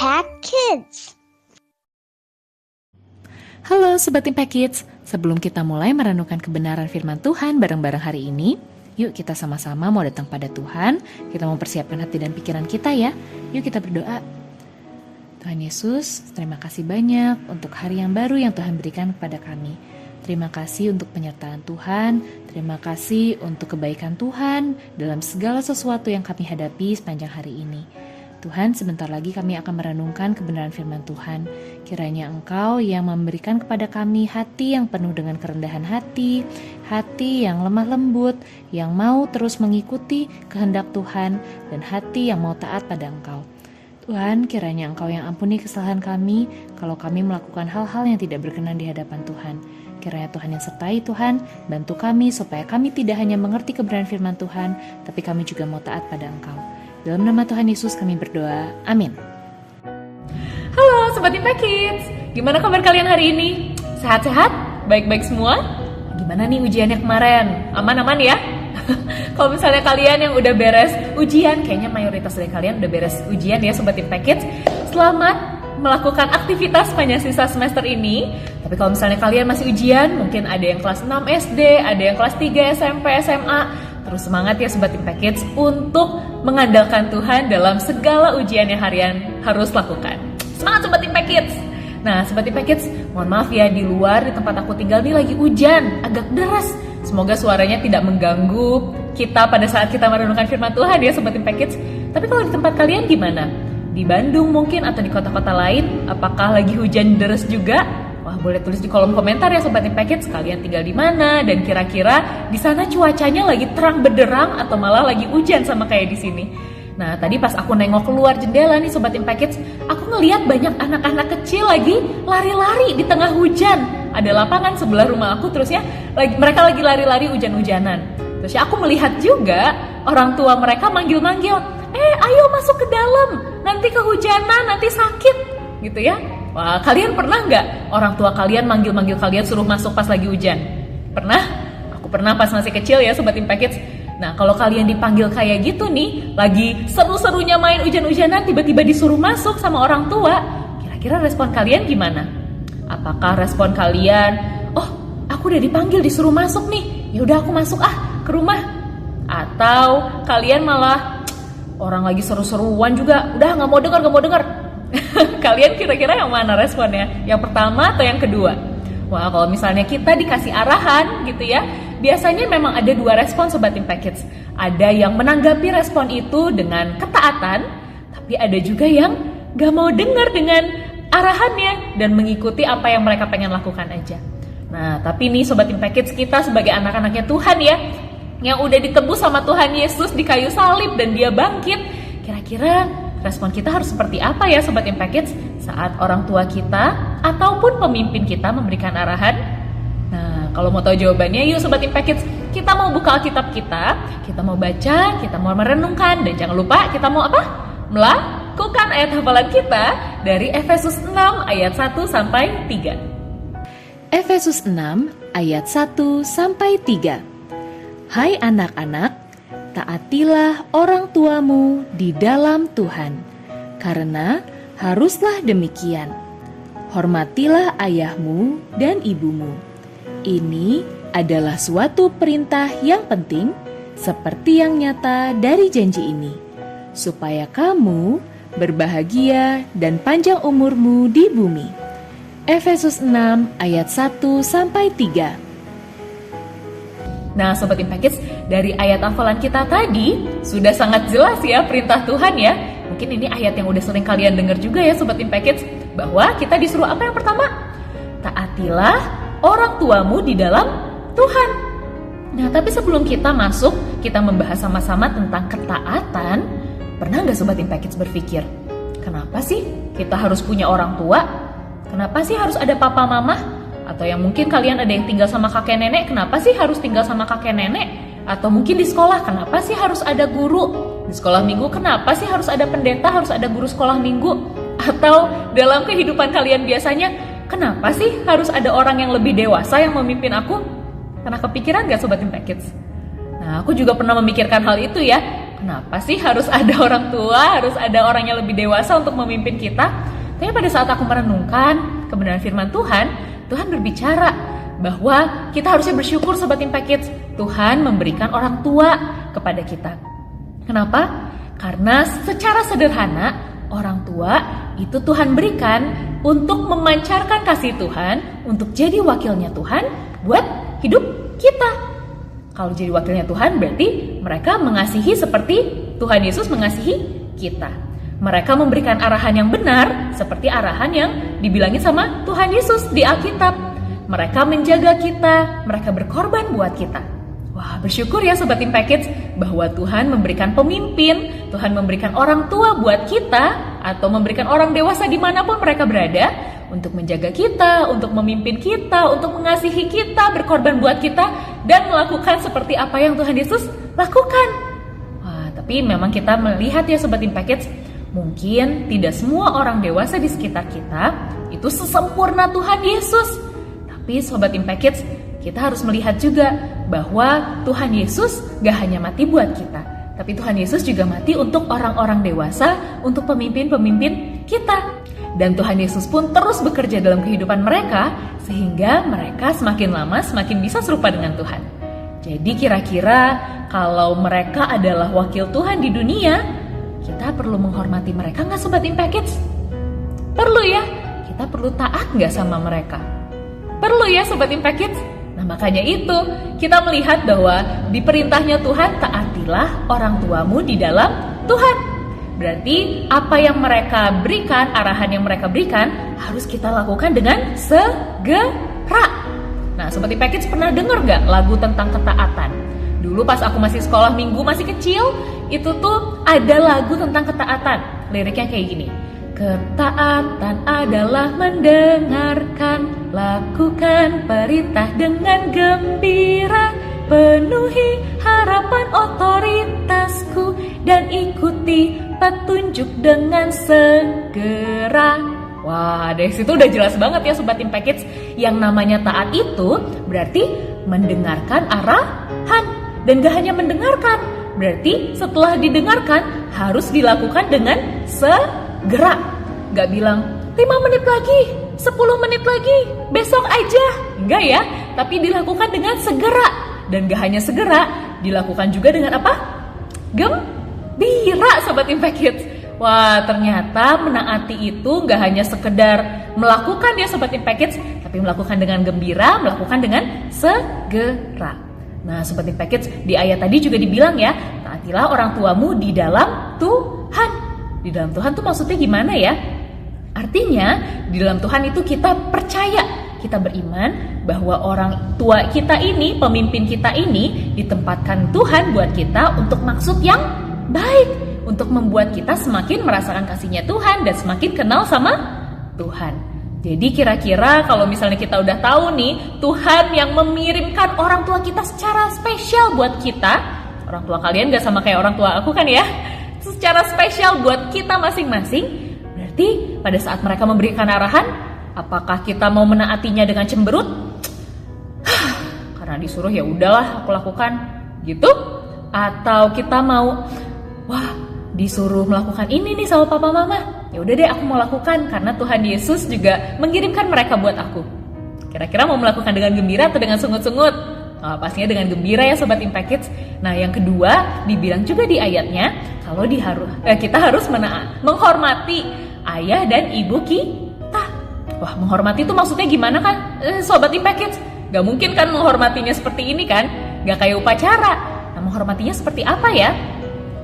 Impact Kids. Halo Sobat Impact Kids, sebelum kita mulai merenungkan kebenaran firman Tuhan bareng-bareng hari ini, yuk kita sama-sama mau datang pada Tuhan, kita mau persiapkan hati dan pikiran kita ya. Yuk kita berdoa. Tuhan Yesus, terima kasih banyak untuk hari yang baru yang Tuhan berikan kepada kami. Terima kasih untuk penyertaan Tuhan, terima kasih untuk kebaikan Tuhan dalam segala sesuatu yang kami hadapi sepanjang hari ini. Tuhan, sebentar lagi kami akan merenungkan kebenaran firman Tuhan. Kiranya Engkau yang memberikan kepada kami hati yang penuh dengan kerendahan hati, hati yang lemah lembut, yang mau terus mengikuti kehendak Tuhan, dan hati yang mau taat pada Engkau. Tuhan, kiranya Engkau yang ampuni kesalahan kami kalau kami melakukan hal-hal yang tidak berkenan di hadapan Tuhan. Kiranya Tuhan yang sertai Tuhan, bantu kami supaya kami tidak hanya mengerti kebenaran firman Tuhan, tapi kami juga mau taat pada Engkau. Dalam nama Tuhan Yesus kami berdoa, amin. Halo Sobat Impact Kids, gimana kabar kalian hari ini? Sehat-sehat? Baik-baik semua? Gimana nih ujiannya kemarin? Aman-aman ya? Kalau misalnya kalian yang udah beres ujian, kayaknya mayoritas dari kalian udah beres ujian ya Sobat Impact Kids. Selamat melakukan aktivitas sepanjang sisa semester ini. Tapi kalau misalnya kalian masih ujian, mungkin ada yang kelas 6 SD, ada yang kelas 3 SMP, SMA. Terus semangat ya Sobat Impact Kids untuk mengandalkan Tuhan dalam segala ujian yang harian harus lakukan. Semangat Sobat Impact Kids! Nah Sobat Impact Kids, mohon maaf ya di luar di tempat aku tinggal nih lagi hujan, agak deras. Semoga suaranya tidak mengganggu kita pada saat kita merenungkan firman Tuhan ya Sobat Impact Kids. Tapi kalau di tempat kalian gimana? Di Bandung mungkin atau di kota-kota lain, apakah lagi hujan deras juga? Wah, boleh tulis di kolom komentar ya Sobat Impact Kids, kalian tinggal di mana dan kira-kira di sana cuacanya lagi terang benderang atau malah lagi hujan sama kayak di sini. Nah, tadi pas aku nengok keluar jendela nih Sobat Impact Kids, aku ngeliat banyak anak-anak kecil lagi lari-lari di tengah hujan. Ada lapangan sebelah rumah aku, terus ya mereka lagi lari-lari hujan-hujanan. Terus ya aku melihat juga orang tua mereka manggil-manggil, ayo masuk ke dalam, nanti kehujanan, nanti sakit, gitu ya. Wah, kalian pernah nggak orang tua kalian manggil-manggil kalian suruh masuk pas lagi hujan? Pernah? Aku pernah pas masih kecil ya Sobat Impact Kids. Nah, kalau kalian dipanggil kayak gitu nih, lagi seru-serunya main hujan-hujanan, tiba-tiba disuruh masuk sama orang tua, kira-kira respon kalian gimana? Apakah respon kalian, oh aku udah dipanggil disuruh masuk nih, yaudah aku masuk ke rumah? Atau kalian malah, orang lagi seru-seruan juga, udah gak mau denger. Kalian kira-kira yang mana responnya? Yang pertama atau yang kedua? Wah, kalau misalnya kita dikasih arahan gitu ya, biasanya memang ada dua respon Sobat Impact Kids. Ada yang menanggapi respon itu dengan ketaatan, tapi ada juga yang gak mau dengar dengan arahannya dan mengikuti apa yang mereka pengen lakukan aja. Nah, tapi nih Sobat Impact Kids, kita sebagai anak-anaknya Tuhan ya, yang udah ditebus sama Tuhan Yesus di kayu salib dan dia bangkit, kira-kira respon kita harus seperti apa ya Sobat Impact Kids saat orang tua kita ataupun pemimpin kita memberikan arahan? Nah, kalau mau tahu jawabannya, yuk Sobat Impact Kids, kita mau buka Alkitab kita mau baca, kita mau merenungkan, dan jangan lupa kita mau apa? Melakukan ayat hafalan kita dari Efesus 6 ayat 1 sampai 3. Efesus 6 ayat 1 sampai 3. Hai anak-anak, taatilah orang tuamu di dalam Tuhan, karena haruslah demikian. Hormatilah ayahmu dan ibumu. Ini adalah suatu perintah yang penting, seperti yang nyata dari janji ini, supaya kamu berbahagia dan panjang umurmu di bumi. Efesus 6 ayat 1 sampai 3. Nah Sobat Impact Kids, dari ayat hafalan kita tadi sudah sangat jelas ya perintah Tuhan ya. Mungkin ini ayat yang udah sering kalian dengar juga ya Sobat Impact Kids, bahwa kita disuruh apa yang pertama? Taatilah orang tuamu di dalam Tuhan. Nah tapi sebelum kita masuk, kita membahas sama-sama tentang ketaatan. Pernah gak Sobat Impact Kids berpikir, kenapa sih kita harus punya orang tua? Kenapa sih harus ada papa mama? Atau yang mungkin kalian ada yang tinggal sama kakek nenek, kenapa sih harus tinggal sama kakek nenek? Atau mungkin di sekolah, kenapa sih harus ada guru? Di sekolah minggu, kenapa sih harus ada pendeta, harus ada guru sekolah minggu? Atau dalam kehidupan kalian biasanya, kenapa sih harus ada orang yang lebih dewasa yang memimpin aku? Pernah kepikiran gak Sobat Impact Kids? Nah, aku juga pernah memikirkan hal itu ya. kenapa sih harus ada orang tua, harus ada orang yang lebih dewasa untuk memimpin kita? Tapi pada saat aku merenungkan kebenaran firman Tuhan, Tuhan berbicara bahwa kita harusnya bersyukur Sobat Impact Kids. Tuhan memberikan orang tua kepada kita. Kenapa? Karena secara sederhana, orang tua itu Tuhan berikan untuk memancarkan kasih Tuhan, untuk jadi wakilnya Tuhan buat hidup kita. Kalau jadi wakilnya Tuhan berarti mereka mengasihi seperti Tuhan Yesus mengasihi kita. Mereka memberikan arahan yang benar seperti arahan yang dibilangin sama Tuhan Yesus di Alkitab. Mereka menjaga kita, mereka berkorban buat kita. Wah, bersyukur ya Sobat Impact Kids bahwa Tuhan memberikan pemimpin, Tuhan memberikan orang tua buat kita, atau memberikan orang dewasa dimanapun mereka berada, untuk menjaga kita, untuk memimpin kita, untuk mengasihi kita, berkorban buat kita, dan melakukan seperti apa yang Tuhan Yesus lakukan. Wah, tapi memang kita melihat ya Sobat Impact Kids, mungkin tidak semua orang dewasa di sekitar kita itu sesempurna Tuhan Yesus. Tapi Sobat Impact Kids, kita harus melihat juga bahwa Tuhan Yesus gak hanya mati buat kita, tapi Tuhan Yesus juga mati untuk orang-orang dewasa, untuk pemimpin-pemimpin kita. Dan Tuhan Yesus pun terus bekerja dalam kehidupan mereka, sehingga mereka semakin lama semakin bisa serupa dengan Tuhan. Jadi kira-kira kalau mereka adalah wakil Tuhan di dunia, kita perlu menghormati mereka gak Sobat Impact Kids? Perlu ya, kita perlu taat gak sama mereka? Perlu ya Sobat Impact Kids? Nah makanya itu, kita melihat bahwa di perintahnya Tuhan, taatilah orang tuamu di dalam Tuhan. Berarti apa yang mereka berikan, arahan yang mereka berikan, harus kita lakukan dengan segera. Nah Sobat Impact Kids pernah dengar gak lagu tentang ketaatan? Dulu pas aku masih sekolah minggu, masih kecil, itu tuh ada lagu tentang ketaatan. Liriknya kayak gini. Ketaatan adalah mendengarkan, lakukan perintah dengan gembira, penuhi harapan otoritasku, dan ikuti petunjuk dengan segera. Wah, dari situ udah jelas banget ya Sobat Impact Kids, yang namanya taat itu berarti mendengarkan arahan. Dan gak hanya mendengarkan, berarti setelah didengarkan harus dilakukan dengan segera. Gak bilang 5 menit lagi, 10 menit lagi, besok aja. Enggak ya, tapi dilakukan dengan segera. Dan gak hanya segera, dilakukan juga dengan apa? Gembira Sobat Impact Kids. Wah, ternyata menaati itu gak hanya sekedar melakukan ya Sobat Impact Kids, tapi melakukan dengan gembira, melakukan dengan segera. Nah Sobat Impact Kids, di ayat tadi juga dibilang ya, taatilah orang tuamu di dalam Tuhan. Di dalam Tuhan tuh maksudnya gimana ya? Artinya di dalam Tuhan itu kita percaya, kita beriman bahwa orang tua kita ini, pemimpin kita ini ditempatkan Tuhan buat kita untuk maksud yang baik, untuk membuat kita semakin merasakan kasih-Nya Tuhan dan semakin kenal sama Tuhan. Jadi kira-kira kalau misalnya kita udah tahu nih, Tuhan yang mengirimkan orang tua kita secara spesial buat kita. Orang tua kalian gak sama kayak orang tua aku kan ya? Secara spesial buat kita masing-masing. Berarti pada saat mereka memberikan arahan, apakah kita mau menaatinya dengan cemberut? Karena disuruh ya udahlah aku lakukan gitu? Atau kita mau, wah disuruh melakukan ini nih sama papa mama, ya udah deh aku mau lakukan karena Tuhan Yesus juga mengirimkan mereka buat aku. Kira-kira mau melakukan dengan gembira atau dengan sungut-sungut? Oh, pastinya dengan gembira ya Sobat Impact Kids. Nah yang kedua dibilang juga di ayatnya, kalau kita harus menghormati ayah dan ibu kita. Wah, menghormati itu maksudnya gimana kan Sobat Impact Kids? Gak mungkin kan menghormatinya seperti ini kan? Gak kayak upacara. Nah menghormatinya seperti apa ya?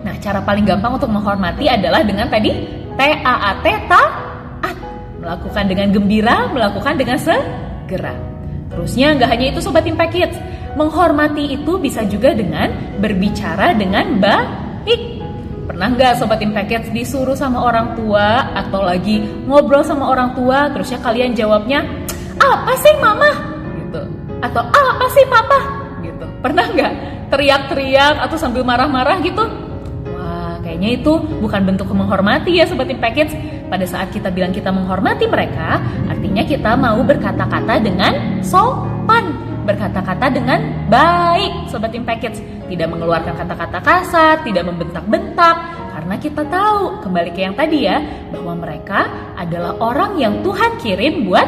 Nah, cara paling gampang untuk menghormati adalah dengan tadi TAAT, taat. Melakukan dengan gembira, melakukan dengan segera. Terusnya nggak hanya itu Sobat Impact Kids. Menghormati itu bisa juga dengan berbicara dengan baik. Pernah nggak Sobat Impact Kids disuruh sama orang tua atau lagi ngobrol sama orang tua, terusnya kalian jawabnya, apa sih mama? Gitu. Atau apa sih papa? Gitu. Pernah nggak teriak-teriak atau sambil marah-marah gitu? Kayaknya itu bukan bentuk menghormati ya Sobat Impact Kids. Pada saat kita bilang kita menghormati mereka, artinya kita mau berkata-kata dengan sopan, berkata-kata dengan baik, Sobat Impact Kids. Tidak mengeluarkan kata-kata kasar, tidak membentak-bentak, karena kita tahu, kembali ke yang tadi ya, bahwa mereka adalah orang yang Tuhan kirim buat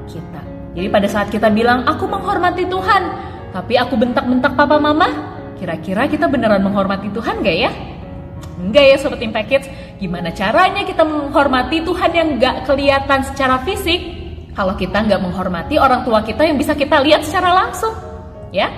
kita. Jadi pada saat kita bilang, aku menghormati Tuhan, tapi aku bentak-bentak papa mama, kira-kira kita beneran menghormati Tuhan gak ya? Enggak ya Sobat Impact Kids. Gimana caranya kita menghormati Tuhan yang gak kelihatan secara fisik kalau kita gak menghormati orang tua kita yang bisa kita lihat secara langsung, ya?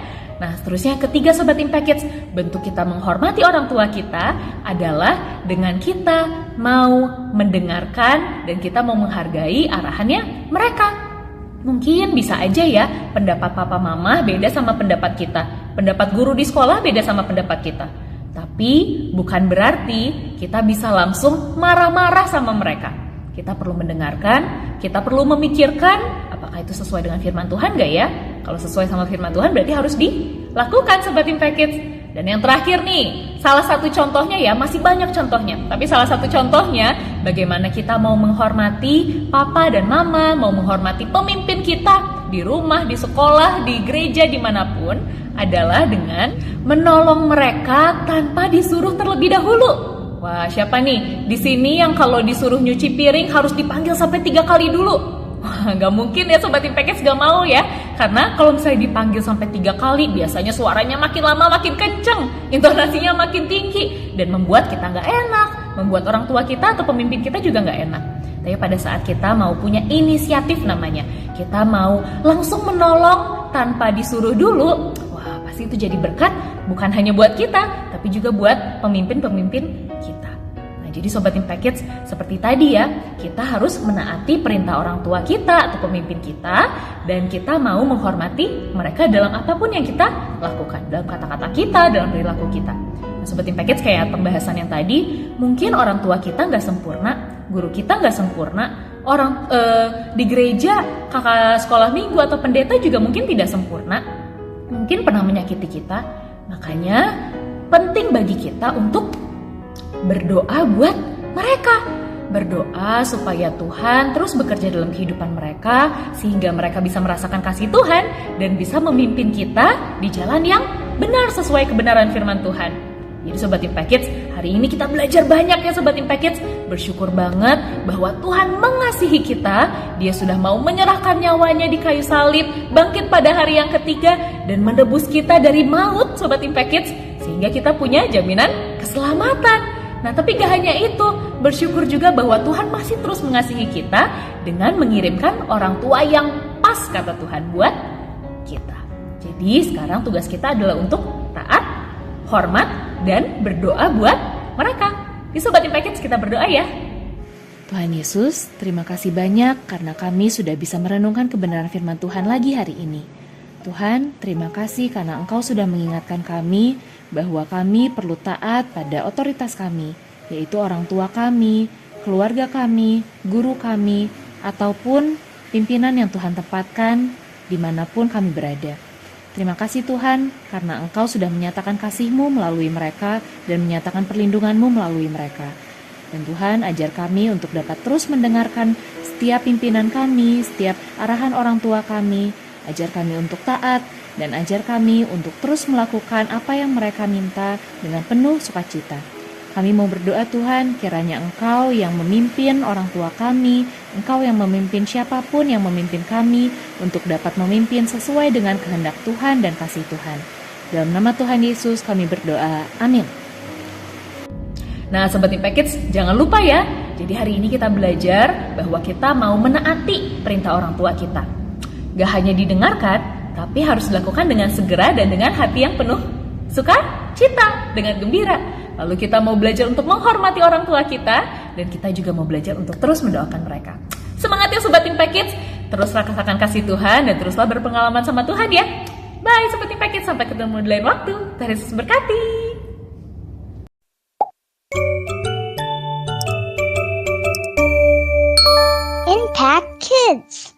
Nah, seterusnya yang ketiga Sobat Impact Kids, bentuk kita menghormati orang tua kita adalah dengan kita mau mendengarkan dan kita mau menghargai arahannya mereka. Mungkin bisa aja ya, pendapat papa mama beda sama pendapat kita, pendapat guru di sekolah beda sama pendapat kita. Tapi bukan berarti kita bisa langsung marah-marah sama mereka. Kita perlu mendengarkan, kita perlu memikirkan apakah itu sesuai dengan firman Tuhan gak ya? Kalau sesuai sama firman Tuhan berarti harus dilakukan Sobat Impact Kids. Dan yang terakhir nih, salah satu contohnya ya, masih banyak contohnya, tapi salah satu contohnya bagaimana kita mau menghormati papa dan mama, mau menghormati pemimpin kita di rumah, di sekolah, di gereja, dimanapun, adalah dengan menolong mereka tanpa disuruh terlebih dahulu. Wah, siapa nih di sini yang kalau disuruh nyuci piring harus dipanggil sampai 3 kali dulu? Wah, gak mungkin ya Sobat Impact Kids, gak mau ya. Karena kalau misalnya dipanggil sampai 3 kali, biasanya suaranya makin lama makin kenceng, intonasinya makin tinggi, dan membuat kita gak enak, membuat orang tua kita atau pemimpin kita juga gak enak. Tapi pada saat kita mau punya inisiatif namanya, kita mau langsung menolong tanpa disuruh dulu, wah pasti itu jadi berkat bukan hanya buat kita, tapi juga buat pemimpin-pemimpin kita. Jadi Sobat Impact Kids, seperti tadi ya, kita harus menaati perintah orang tua kita atau pemimpin kita, dan kita mau menghormati mereka dalam apapun yang kita lakukan, dalam kata-kata kita, dalam perilaku kita. Nah, Sobat Impact Kids, kayak pembahasan yang tadi, mungkin orang tua kita nggak sempurna, guru kita nggak sempurna, orang di gereja, kakak sekolah minggu atau pendeta juga mungkin tidak sempurna, mungkin pernah menyakiti kita. Makanya penting bagi kita untuk berdoa buat mereka, berdoa supaya Tuhan terus bekerja dalam kehidupan mereka, sehingga mereka bisa merasakan kasih Tuhan dan bisa memimpin kita di jalan yang benar sesuai kebenaran firman Tuhan. Jadi Sobat Impact Kids, hari ini kita belajar banyak ya Sobat Impact Kids. Bersyukur banget bahwa Tuhan mengasihi kita. Dia sudah mau menyerahkan nyawanya di kayu salib, bangkit pada hari yang ketiga, dan menebus kita dari maut Sobat Impact Kids, sehingga kita punya jaminan keselamatan. Nah, tapi gak hanya itu, bersyukur juga bahwa Tuhan masih terus mengasihi kita dengan mengirimkan orang tua yang pas kata Tuhan buat kita. Jadi sekarang tugas kita adalah untuk taat, hormat, dan berdoa buat mereka. Di Sobat Impact Kids kita berdoa ya. Tuhan Yesus, terima kasih banyak karena kami sudah bisa merenungkan kebenaran firman Tuhan lagi hari ini. Tuhan, terima kasih karena Engkau sudah mengingatkan kami bahwa kami perlu taat pada otoritas kami, yaitu orang tua kami, keluarga kami, guru kami, ataupun pimpinan yang Tuhan tempatkan dimanapun kami berada. Terima kasih Tuhan, karena Engkau sudah menyatakan kasih-Mu melalui mereka dan menyatakan perlindungan-Mu melalui mereka. Dan Tuhan, ajar kami untuk dapat terus mendengarkan setiap pimpinan kami, setiap arahan orang tua kami. Ajar kami untuk taat, dan ajar kami untuk terus melakukan apa yang mereka minta dengan penuh sukacita. Kami mau berdoa Tuhan, kiranya Engkau yang memimpin orang tua kami, Engkau yang memimpin siapapun yang memimpin kami, untuk dapat memimpin sesuai dengan kehendak Tuhan dan kasih Tuhan. Dalam nama Tuhan Yesus kami berdoa, amin. Nah Sobat Impact Kids, jangan lupa ya, jadi hari ini kita belajar bahwa kita mau menaati perintah orang tua kita. Gak hanya didengarkan, tapi harus dilakukan dengan segera dan dengan hati yang penuh sukacita, dengan gembira. Lalu kita mau belajar untuk menghormati orang tua kita, dan kita juga mau belajar untuk terus mendoakan mereka. Semangat ya Sobat Impact Kids, terus rasakan kasih Tuhan dan teruslah berpengalaman sama Tuhan ya. Bye Sobat Impact Kids, sampai ketemu di lain waktu. Tuhan Yesus berkati. Impact Kids.